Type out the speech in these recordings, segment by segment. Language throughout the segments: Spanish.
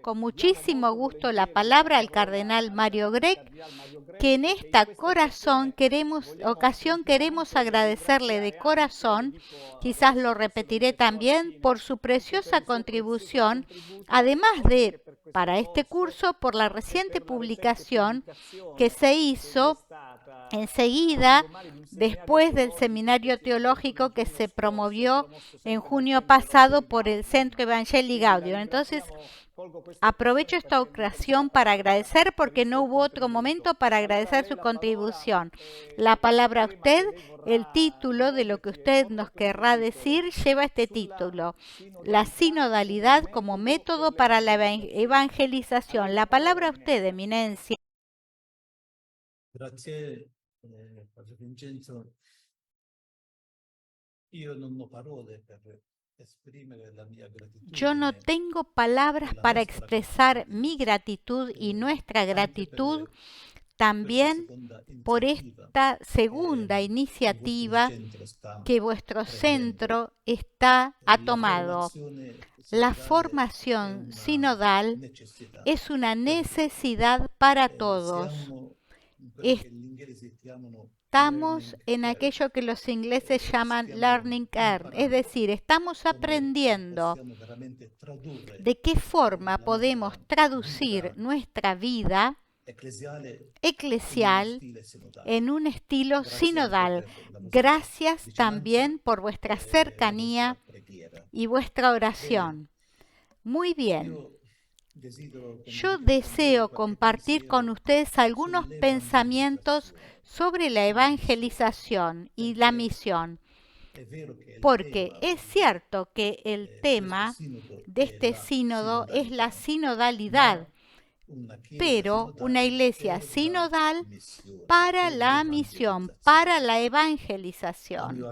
con muchísimo gusto la palabra al cardenal Mario Grech, que en esta ocasión queremos agradecerle de corazón, quizás lo repetiré también, por su preciosa contribución, además de para este curso, por la reciente publicación que se hizo enseguida después del seminario teológico que se promovió en junio pasado por el Centro Evangelii Gaudium. Entonces, aprovecho esta ocasión para agradecer porque no hubo otro momento para agradecer su contribución. La palabra a usted, el título de lo que usted nos querrá decir lleva este título: la sinodalidad como método para la evangelización. La palabra a usted, eminencia. Grazie, Padre Vincenzo. Io non ho parole per esprimere la mia Yo no gratitudine tengo palabras para expresar mi gratitud y nuestra gratitud también por esta segunda iniciativa que vuestro centro ha tomado. La formación sinodal es una necesidad para todos. Estamos en aquello que los ingleses llaman learning curve, es decir, estamos aprendiendo de qué forma podemos traducir nuestra vida eclesial en un estilo sinodal. Gracias también por vuestra cercanía y vuestra oración. Muy bien. Yo deseo compartir con ustedes algunos pensamientos sobre la evangelización y la misión, porque es cierto que el tema de este sínodo es la sinodalidad, pero una iglesia sinodal para la misión, para la evangelización.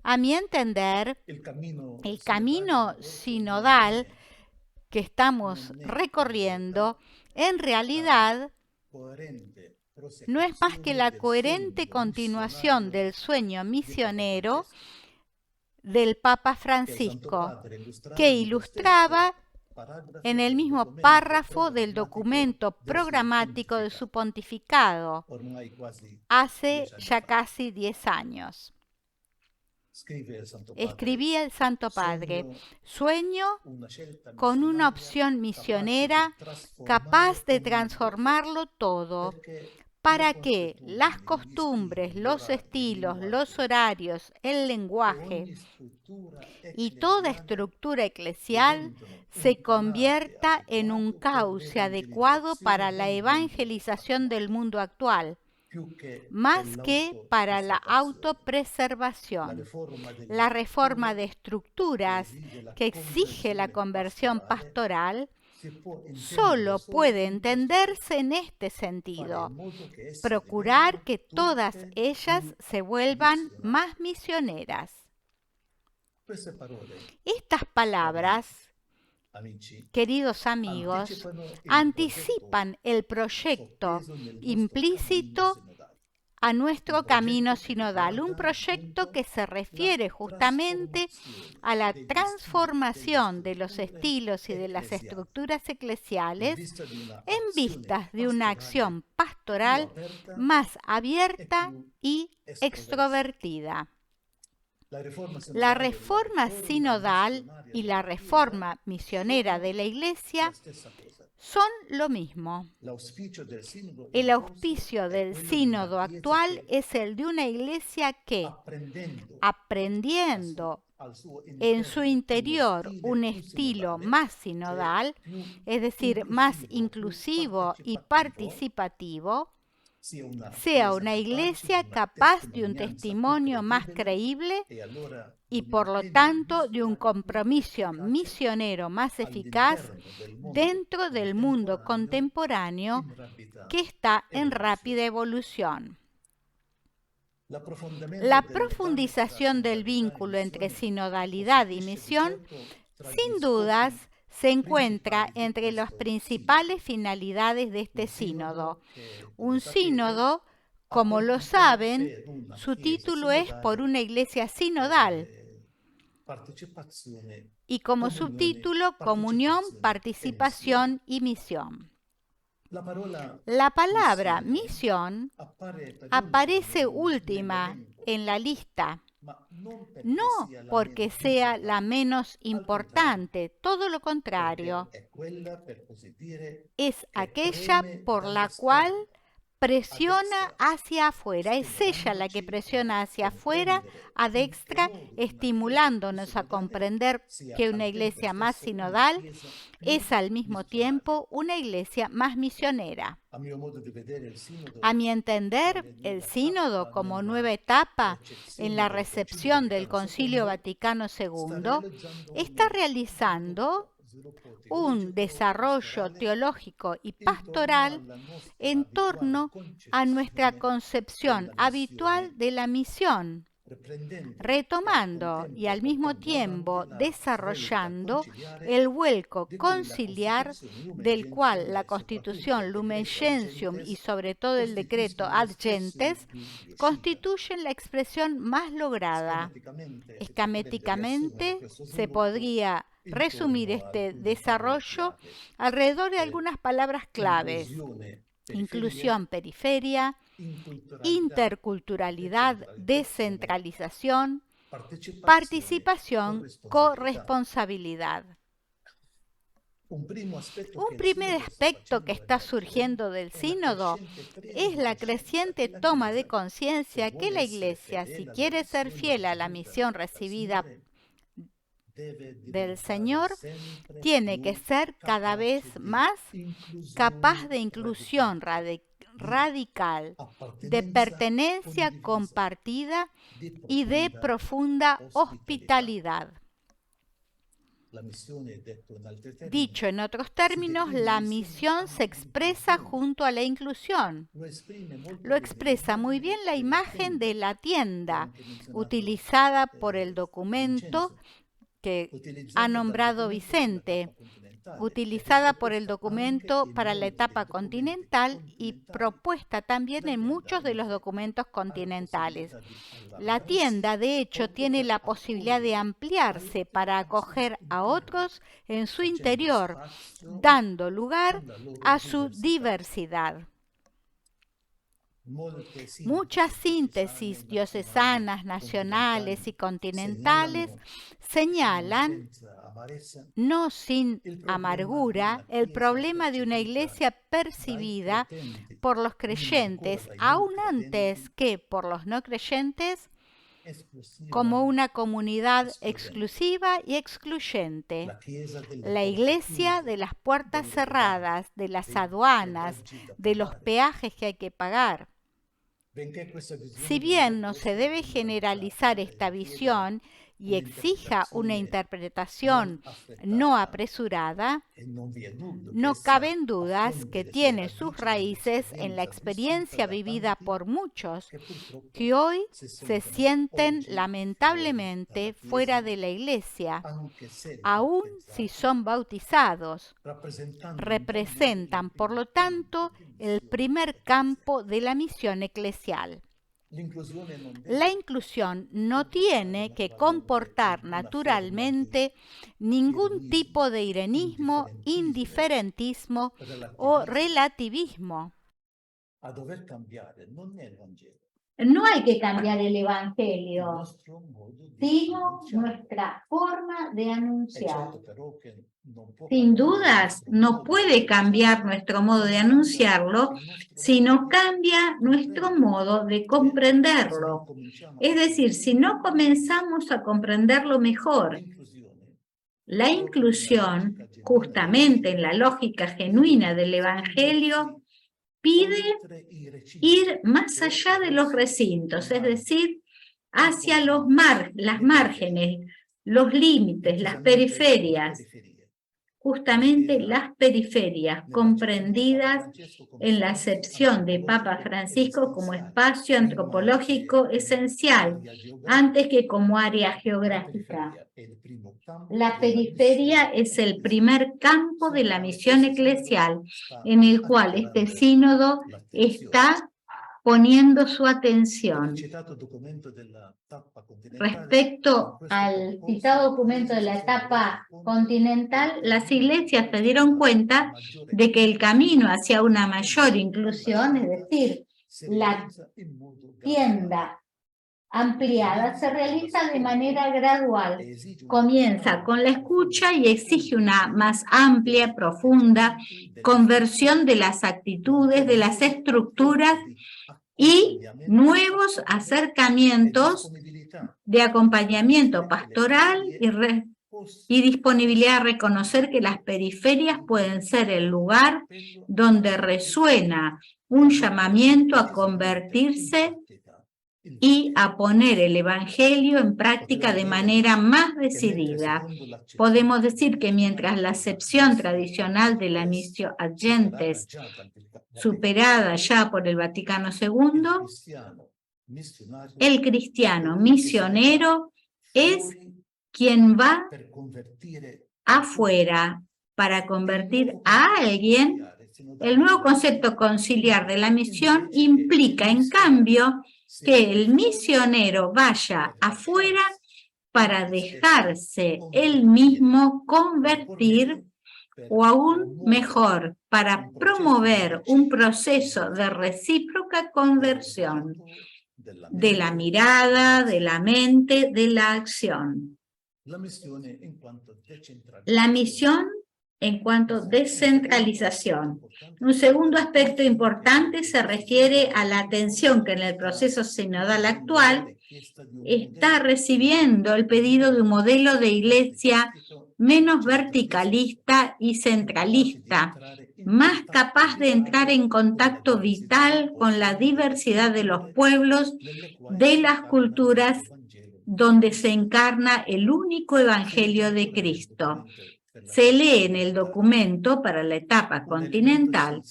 A mi entender, el camino sinodal que estamos recorriendo, en realidad no es más que la coherente continuación del sueño misionero del Papa Francisco, que ilustraba en el mismo párrafo del documento programático de su pontificado hace ya casi 10 años. Escribía el Santo Padre: sueño con una opción misionera capaz de transformarlo todo, para que las costumbres, los estilos, los horarios, el lenguaje y toda estructura eclesial se convierta en un cauce adecuado para la evangelización del mundo actual, más que para la autopreservación. La reforma de estructuras que exige la conversión pastoral solo puede entenderse en este sentido: procurar que todas ellas se vuelvan más misioneras. Estas palabras, queridos amigos, anticipan el proyecto implícito a nuestro camino sinodal, un proyecto que se refiere justamente a la transformación de los estilos y de las estructuras eclesiales en vistas de una acción pastoral más abierta y extrovertida. La reforma sinodal y la reforma misionera de la Iglesia son lo mismo. El auspicio del sínodo actual es el de una iglesia que, aprendiendo en su interior un estilo más sinodal, es decir, más inclusivo y participativo, sea una iglesia capaz de un testimonio más creíble y por lo tanto de un compromiso misionero más eficaz dentro del mundo contemporáneo que está en rápida evolución. La profundización del vínculo entre sinodalidad y misión, sin dudas, se encuentra entre las principales finalidades de este sínodo. Un sínodo, como lo saben, su título es por una iglesia sinodal. y como subtítulo, comunión, participación y misión. La palabra misión aparece última en la lista, no porque sea la menos importante, todo lo contrario, es aquella por la cual presiona hacia afuera, es ella la que presiona hacia afuera, ad extra, estimulándonos a comprender que una iglesia más sinodal es al mismo tiempo una iglesia más misionera. A mi entender, el sínodo como nueva etapa en la recepción del Concilio Vaticano II está realizando un desarrollo teológico y pastoral en torno a nuestra concepción habitual de la misión, retomando y al mismo tiempo desarrollando el vuelco conciliar del cual la Constitución Lumen Gentium y sobre todo el decreto Ad Gentes constituyen la expresión más lograda. Esquemáticamente se podría resumir este desarrollo alrededor de algunas palabras claves: inclusión, periferia, interculturalidad, descentralización, participación, corresponsabilidad. Un primer aspecto que está surgiendo del sínodo es la creciente toma de conciencia que la Iglesia, si quiere ser fiel a la misión recibida del Señor, tiene que ser cada vez más capaz de inclusión radical, de pertenencia compartida y de profunda hospitalidad. Dicho en otros términos, la misión se expresa junto a la inclusión. Lo expresa muy bien la imagen de la tienda utilizada por el documento que ha nombrado Vicente, utilizada por el documento para la etapa continental y propuesta también en muchos de los documentos continentales. La tienda, de hecho, tiene la posibilidad de ampliarse para acoger a otros en su interior, dando lugar a su diversidad. Muchas síntesis diocesanas, nacionales y continentales señalan, no sin amargura, el problema de una iglesia percibida por los creyentes, aún antes que por los no creyentes, como una comunidad exclusiva y excluyente. La iglesia de las puertas cerradas, de las aduanas, de los peajes que hay que pagar. Si bien no se debe generalizar esta visión y exija una interpretación no apresurada, no caben dudas que tiene sus raíces en la experiencia vivida por muchos que hoy se sienten lamentablemente fuera de la iglesia, aun si son bautizados. Representan, por lo tanto, el primer campo de la misión eclesial. La inclusión no tiene que comportar naturalmente ningún tipo de irenismo, indiferentismo o relativismo. No hay que cambiar el Evangelio, sino nuestra forma de anunciar. Sin dudas, no puede cambiar nuestro modo de anunciarlo, sino cambia nuestro modo de comprenderlo. Es decir, si no comenzamos a comprenderlo mejor, la inclusión, justamente en la lógica genuina del Evangelio, pide ir más allá de los recintos, es decir, hacia las márgenes, los límites, las periferias. Justamente las periferias, comprendidas en la acepción de Papa Francisco como espacio antropológico esencial, antes que como área geográfica. La periferia es el primer campo de la misión eclesial, en el cual este sínodo está poniendo su atención. Respecto al citado documento de la etapa continental, las iglesias se dieron cuenta de que el camino hacia una mayor inclusión, es decir, la tienda ampliada, se realiza de manera gradual. Comienza con la escucha y exige una más amplia, profunda conversión de las actitudes, de las estructuras y nuevos acercamientos de acompañamiento pastoral y disponibilidad a reconocer que las periferias pueden ser el lugar donde resuena un llamamiento a convertirse y a poner el Evangelio en práctica de manera más decidida. Podemos decir que mientras la acepción tradicional de la missio agentes, superada ya por el Vaticano II, el cristiano misionero es quien va afuera para convertir a alguien. El nuevo concepto conciliar de la misión implica, en cambio, que el misionero vaya afuera para dejarse él mismo convertir, o aún mejor, para promover un proceso de recíproca conversión de la mirada, de la mente, de la acción. La misión en cuanto a descentralización. Un segundo aspecto importante se refiere a la atención que en el proceso sinodal actual está recibiendo el pedido de un modelo de iglesia menos verticalista y centralista, más capaz de entrar en contacto vital con la diversidad de los pueblos, de las culturas, donde se encarna el único evangelio de Cristo. Se lee en el documento para la etapa continental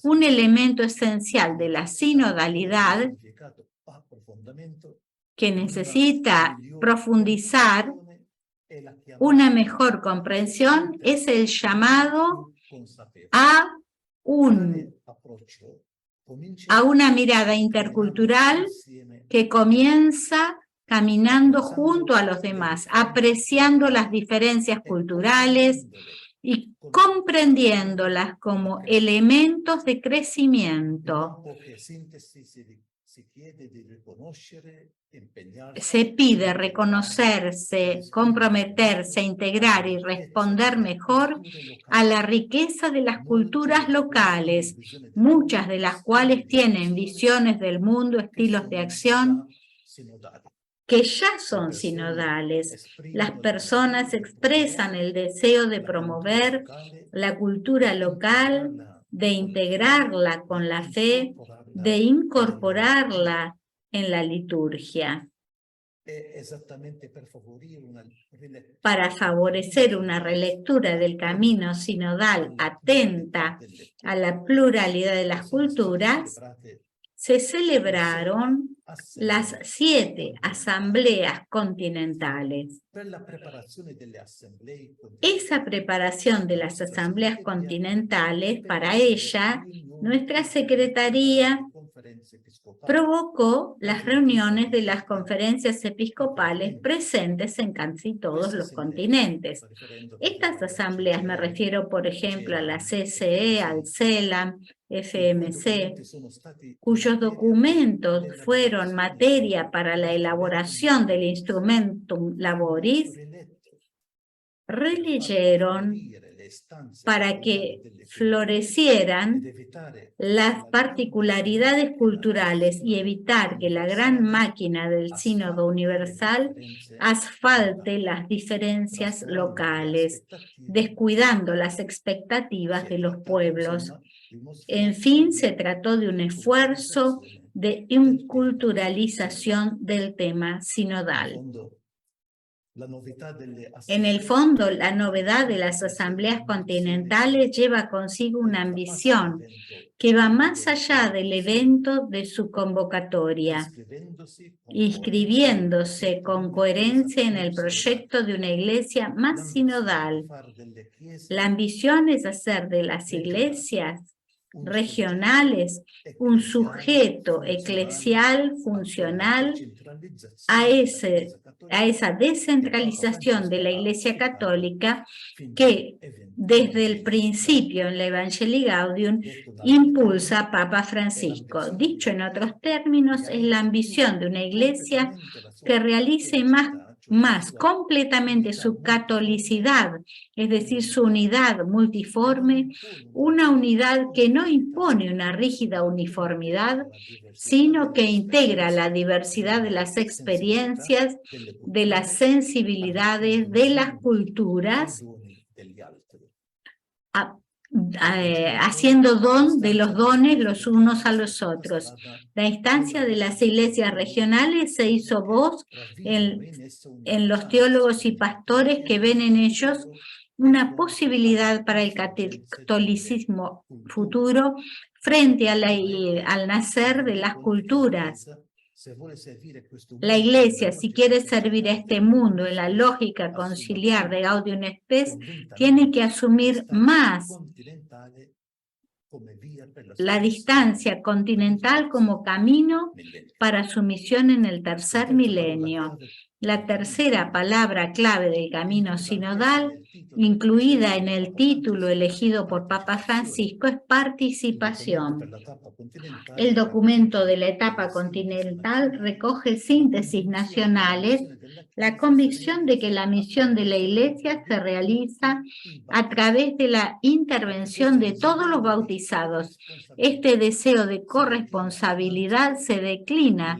un elemento esencial de la sinodalidad que necesita profundizar una mejor comprensión, es el llamado a una mirada intercultural que comienza caminando junto a los demás, apreciando las diferencias culturales y comprendiéndolas como elementos de crecimiento. Se pide reconocerse, comprometerse, integrar y responder mejor a la riqueza de las culturas locales, muchas de las cuales tienen visiones del mundo, estilos de acción que ya son sinodales. Las personas expresan el deseo de promover la cultura local, de integrarla con la fe, de incorporarla en la liturgia. Para favorecer una relectura del camino sinodal atenta a la pluralidad de las culturas, se celebraron las 7 asambleas continentales. Esa preparación de las asambleas continentales, para ella, nuestra secretaría provocó las reuniones de las conferencias episcopales presentes en casi todos los continentes. Estas asambleas, me refiero por ejemplo a la CCE, al CELAM, FMC, cuyos documentos fueron materia para la elaboración del Instrumentum Laboris, releyeron para que florecieran las particularidades culturales y evitar que la gran máquina del Sínodo Universal asfalte las diferencias locales, descuidando las expectativas de los pueblos. En fin, se trató de un esfuerzo de inculturalización del tema sinodal. En el fondo, la novedad de las asambleas continentales lleva consigo una ambición que va más allá del evento de su convocatoria, inscribiéndose con coherencia en el proyecto de una iglesia más sinodal. La ambición es hacer de las iglesias regionales, un sujeto eclesial funcional a esa descentralización de la Iglesia Católica que desde el principio en la Evangelii Gaudium impulsa Papa Francisco. Dicho en otros términos, es la ambición de una Iglesia que realice más completamente su catolicidad, es decir, su unidad multiforme, una unidad que no impone una rígida uniformidad, sino que integra la diversidad de las experiencias, de las sensibilidades, de las culturas, haciendo don de los dones los unos a los otros. La instancia de las iglesias regionales se hizo voz en los teólogos y pastores que ven en ellos una posibilidad para el catolicismo futuro frente al nacer de las culturas. La Iglesia, si quiere servir a este mundo en la lógica conciliar de Gaudium et Spes, tiene que asumir más la distancia continental como camino para su misión en el tercer milenio. La tercera palabra clave del camino sinodal, incluida en el título elegido por Papa Francisco, es participación. El documento de la etapa continental recoge síntesis nacionales, la convicción de que la misión de la Iglesia se realiza a través de la intervención de todos los bautizados. Este deseo de corresponsabilidad se declina,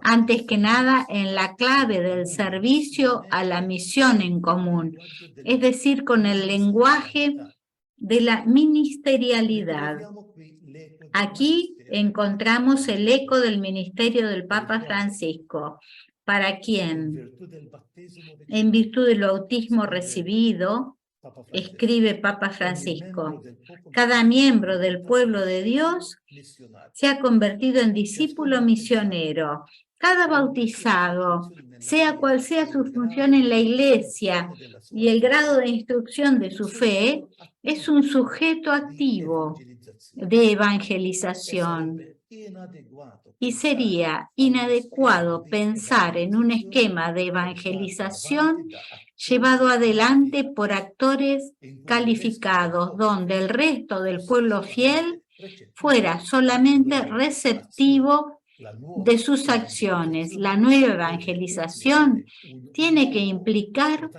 antes que nada, en la clave del servicio a la misión en común, es decir, con el lenguaje de la ministerialidad. Aquí encontramos el eco del ministerio del Papa Francisco, para quien, en virtud del bautismo recibido, escribe Papa Francisco, cada miembro del pueblo de Dios se ha convertido en discípulo misionero. Cada bautizado, sea cual sea su función en la Iglesia y el grado de instrucción de su fe, es un sujeto activo de evangelización. Y sería inadecuado pensar en un esquema de evangelización llevado adelante por actores calificados, donde el resto del pueblo fiel fuera solamente receptivo de sus acciones. La nueva evangelización tiene que implicar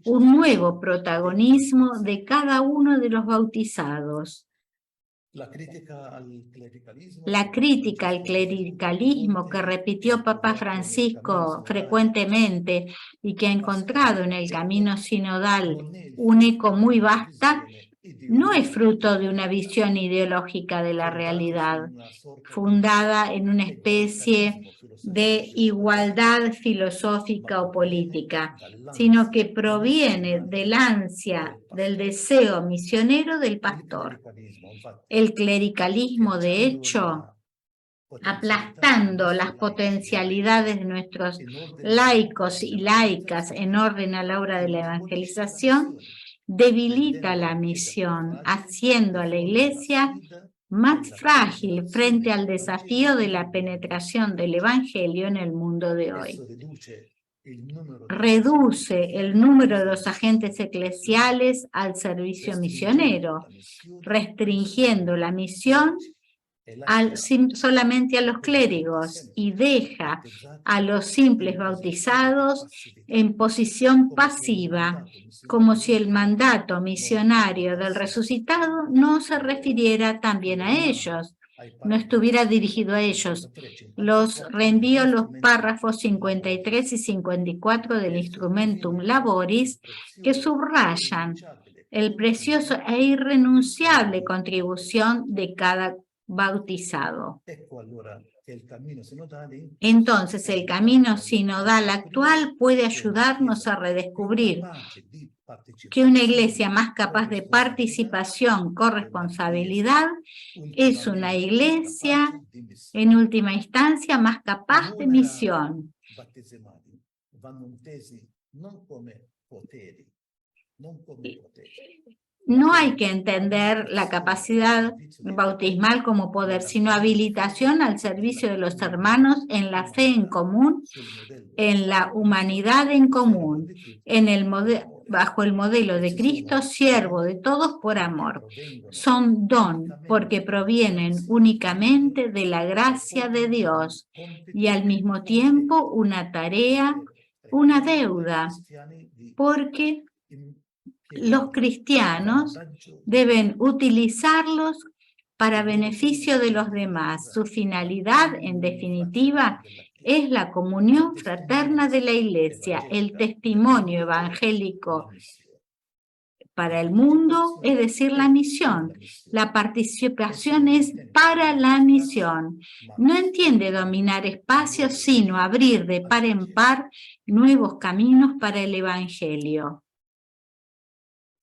un nuevo protagonismo de cada uno de los bautizados. La crítica al clericalismo que repitió Papa Francisco frecuentemente y que ha encontrado en el camino sinodal un eco muy vasta, no es fruto de una visión ideológica de la realidad, fundada en una especie de igualdad filosófica o política, sino que proviene del ansia, del deseo misionero del pastor. El clericalismo, de hecho, aplastando las potencialidades de nuestros laicos y laicas en orden a la obra de la evangelización, debilita la misión, haciendo a la Iglesia más frágil frente al desafío de la penetración del Evangelio en el mundo de hoy. Reduce el número de los agentes eclesiales al servicio misionero, restringiendo la misión solamente a los clérigos y deja a los simples bautizados en posición pasiva, como si el mandato misionario del resucitado no se refiriera también a ellos, no estuviera dirigido a ellos. Los reenvío los párrafos 53 y 54 del Instrumentum Laboris que subrayan el precioso e irrenunciable contribución de cada bautizado. Entonces, el camino sinodal actual puede ayudarnos a redescubrir que una iglesia más capaz de participación, corresponsabilidad, es una iglesia, en última instancia, más capaz de misión. No hay que entender la capacidad bautismal como poder, sino habilitación al servicio de los hermanos en la fe en común, en la humanidad en común, bajo el modelo de Cristo, siervo de todos por amor. Son don porque provienen únicamente de la gracia de Dios y al mismo tiempo una tarea, una deuda, porque los cristianos deben utilizarlos para beneficio de los demás. Su finalidad, en definitiva, es la comunión fraterna de la Iglesia, el testimonio evangélico para el mundo, es decir, la misión. La participación es para la misión. No entiende dominar espacios, sino abrir de par en par nuevos caminos para el Evangelio.